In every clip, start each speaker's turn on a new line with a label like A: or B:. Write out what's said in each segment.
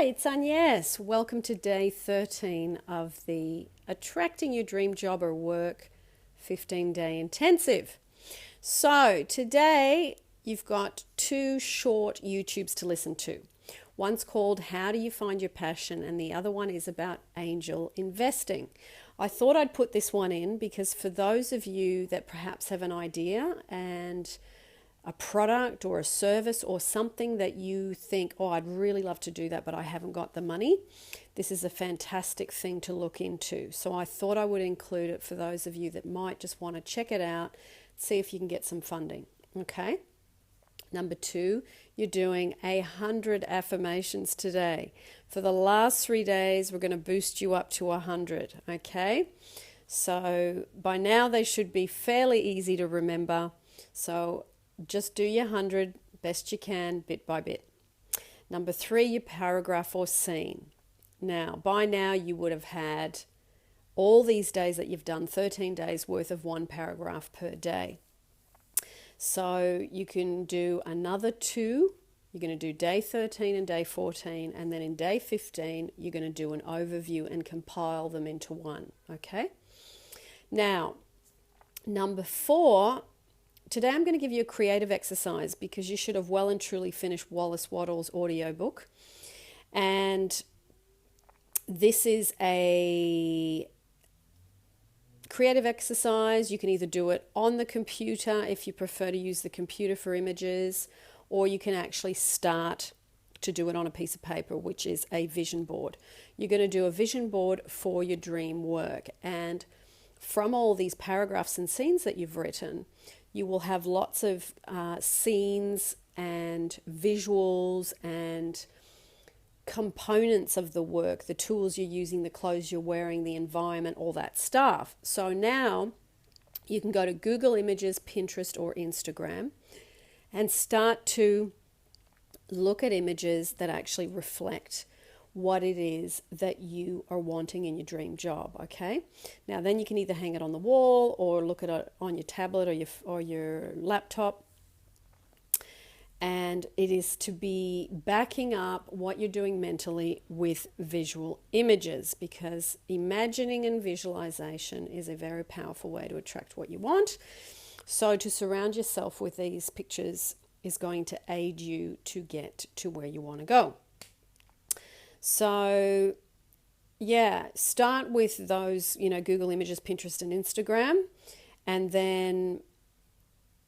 A: Hi, it's Agnes. Welcome to day 13 of the Attracting Your Dream Job or Work 15-day intensive. So today you've got two short YouTubes to listen to. One's called How Do You Find Your Passion, and the other one is about angel investing. I thought I'd put this one in because for those of you that perhaps have an idea and a product or a service or something that you think, oh, I'd really love to do that, but I haven't got the money, this is a fantastic thing to look into. So I thought I would include it for those of you that might just want to check it out, see if you can get some funding. Okay. Number 2, you're doing 100 affirmations today. For the last 3 days, we're going to boost you up to 100. Okay. So by now they should be fairly easy to remember. So just do your 100 best you can, bit by bit. Number 3, your paragraph or scene. Now, by now you would have had all these days that you've done, 13 days worth of one paragraph per day. So you can do another 2. You're going to do day 13 and day 14, and then in day 15, you're going to do an overview and compile them into one. Okay? Now, number 4, today I'm going to give you a creative exercise because you should have well and truly finished Wallace Wattles' audiobook. And this is a creative exercise. You can either do it on the computer if you prefer to use the computer for images, or you can actually start to do it on a piece of paper, which is a vision board. You're going to do a vision board for your dream work. And from all these paragraphs and scenes that you've written, you will have lots of scenes and visuals and components of the work, the tools you're using, the clothes you're wearing, the environment, all that stuff. So now you can go to Google Images, Pinterest, or Instagram and start to look at images that actually reflect what it is that you are wanting in your dream job. Okay, now then you can either hang it on the wall or look at it on your tablet or your laptop, and it is to be backing up what you're doing mentally with visual images, because imagining and visualization is a very powerful way to attract what you want. So to surround yourself with these pictures is going to aid you to get to where you want to go. So, yeah, start with those, Google Images, Pinterest, and Instagram, and then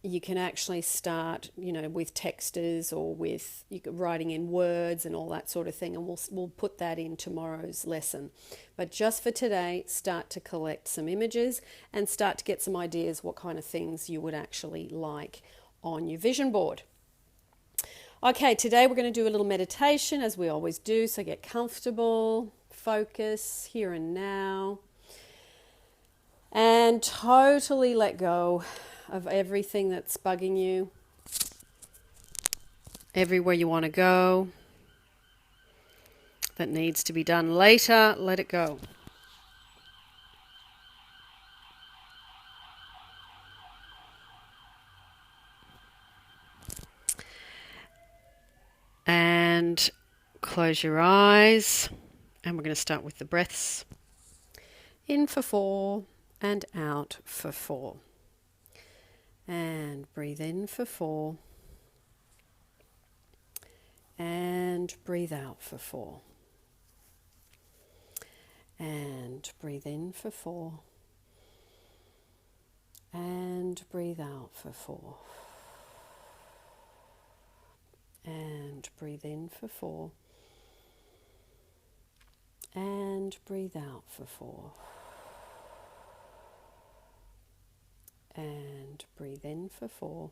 A: you can actually start, with texters or with writing in words and all that sort of thing, and we'll put that in tomorrow's lesson. But just for today, start to collect some images and start to get some ideas what kind of things you would actually like on your vision board. Okay, today we're going to do a little meditation as we always do, so get comfortable, focus here and now, and totally let go of everything that's bugging you, everywhere you want to go that needs to be done later, let it go. And close your eyes, and we're going to start with the breaths. In for 4 and out for 4. And breathe in for 4 and breathe out for 4. And breathe in for 4 and breathe out for 4. And breathe in for 4 and breathe out for 4. And breathe in for 4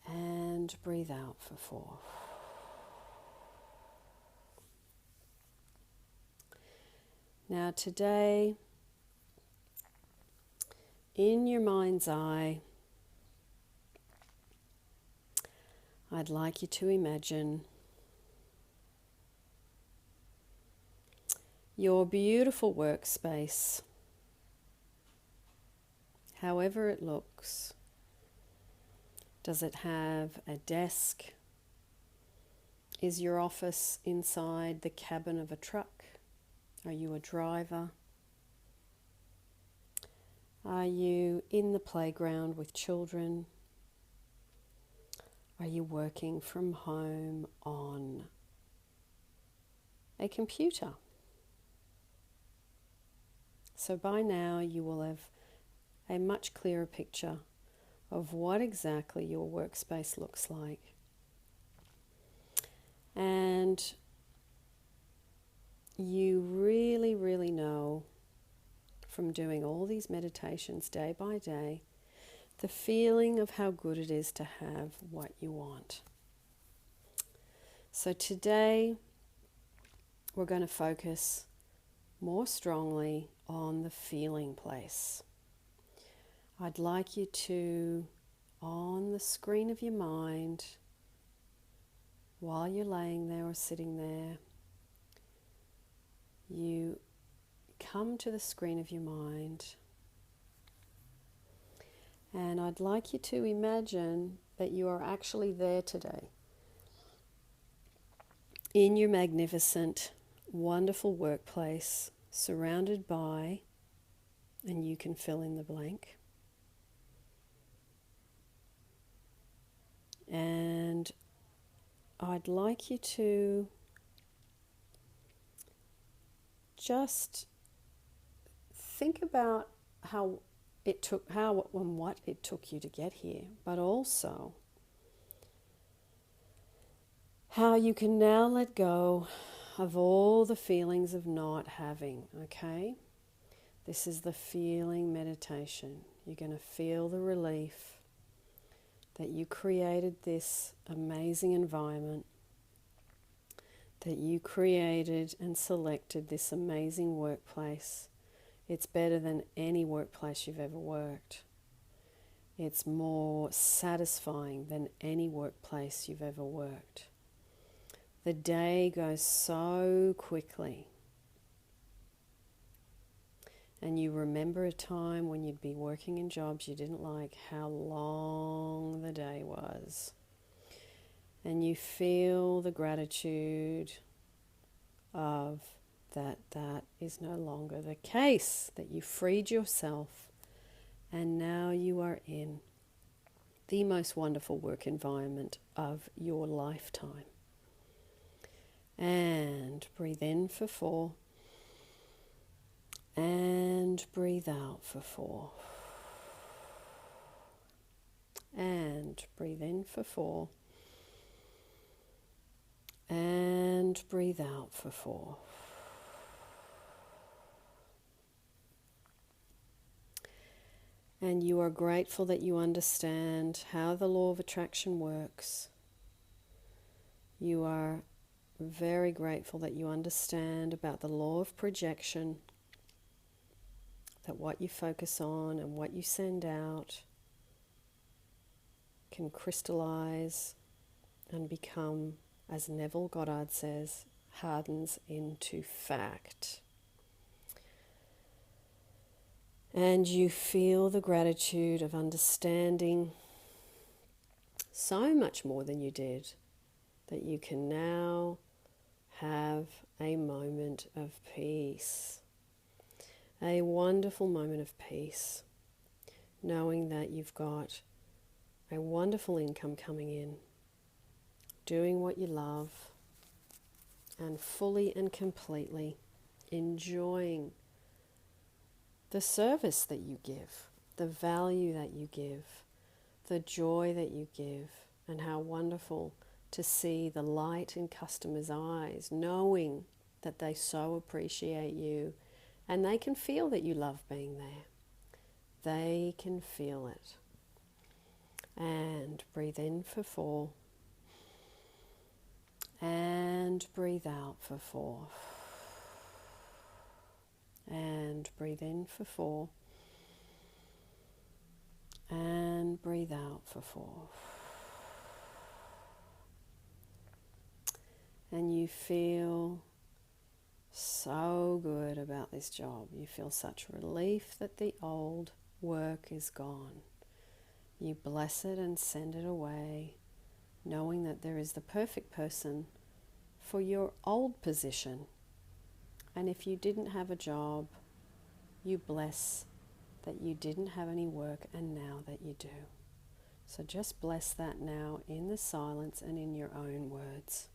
A: and breathe out for 4. Now today, in your mind's eye, I'd like you to imagine your beautiful workspace, however it looks. Does it have a desk? Is your office inside the cabin of a truck? Are you a driver? Are you in the playground with children? Are you working from home on a computer? So by now you will have a much clearer picture of what exactly your workspace looks like. And you really, really know from doing all these meditations day by day, the feeling of how good it is to have what you want. So today, we're going to focus more strongly on the feeling place. I'd like you to, on the screen of your mind, while you're laying there or sitting there, you come to the screen of your mind, and I'd like you to imagine that you are actually there today in your magnificent, wonderful workplace, surrounded by, and you can fill in the blank. And I'd like you to just think about how and what it took you to get here, but also how you can now let go of all the feelings of not having, okay? This is the feeling meditation. You're going to feel the relief that you created this amazing environment, that you created and selected this amazing workplace. It's better than any workplace you've ever worked. It's more satisfying than any workplace you've ever worked. The day goes so quickly. And you remember a time when you'd be working in jobs you didn't like, how long the day was. And you feel the gratitude of that is no longer the case, that you freed yourself and now you are in the most wonderful work environment of your lifetime. And breathe in for 4 and breathe out for 4 and breathe in for 4 and breathe out for 4. And you are grateful that you understand how the law of attraction works. You are very grateful that you understand about the law of projection, that what you focus on and what you send out can crystallize and become, as Neville Goddard says, hardens into fact. And you feel the gratitude of understanding so much more than you did, that you can now have a moment of peace, a wonderful moment of peace, knowing that you've got a wonderful income coming in, doing what you love, and fully and completely enjoying the service that you give, the value that you give, the joy that you give, and how wonderful to see the light in customers' eyes, knowing that they so appreciate you and they can feel that you love being there. They can feel it. And breathe in for 4 and breathe out for 4. And breathe in for 4 and breathe out for 4. And you feel so good about this job. You feel such relief that the old work is gone. You bless it and send it away, knowing that there is the perfect person for your old position. And if you didn't have a job, you bless that you didn't have any work and now that you do. So just bless that now in the silence and in your own words.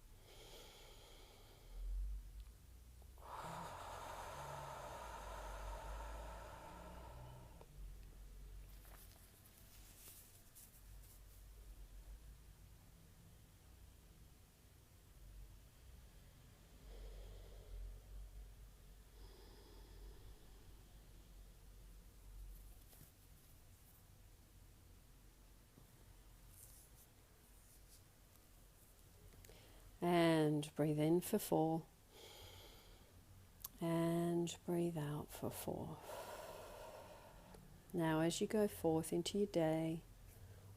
A: And breathe in for 4. And breathe out for 4. Now as you go forth into your day,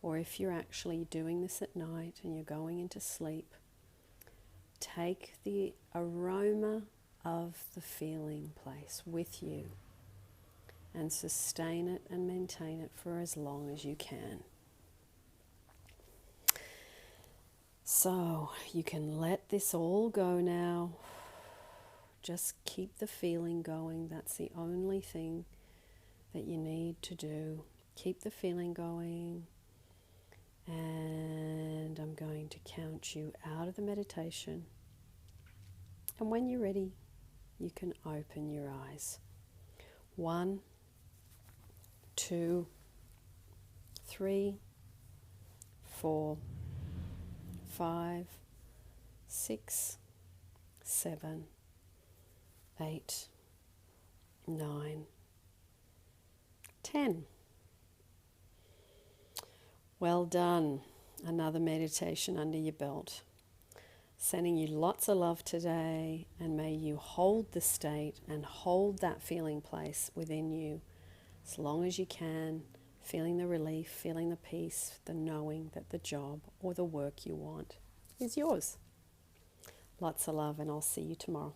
A: or if you're actually doing this at night and you're going into sleep, take the aroma of the feeling place with you and sustain it and maintain it for as long as you can. So you can let this all go now. Just keep the feeling going. That's the only thing that you need to do. Keep the feeling going. And I'm going to count you out of the meditation. And when you're ready, you can open your eyes. 1, 2, 3, 4, 5, 6, 7, 8, 9, 10. Well done. Another meditation under your belt. Sending you lots of love today, and may you hold the state and hold that feeling place within you as long as you can, feeling the relief, feeling the peace, the knowing that the job or the work you want is yours. Lots of love, and I'll see you tomorrow.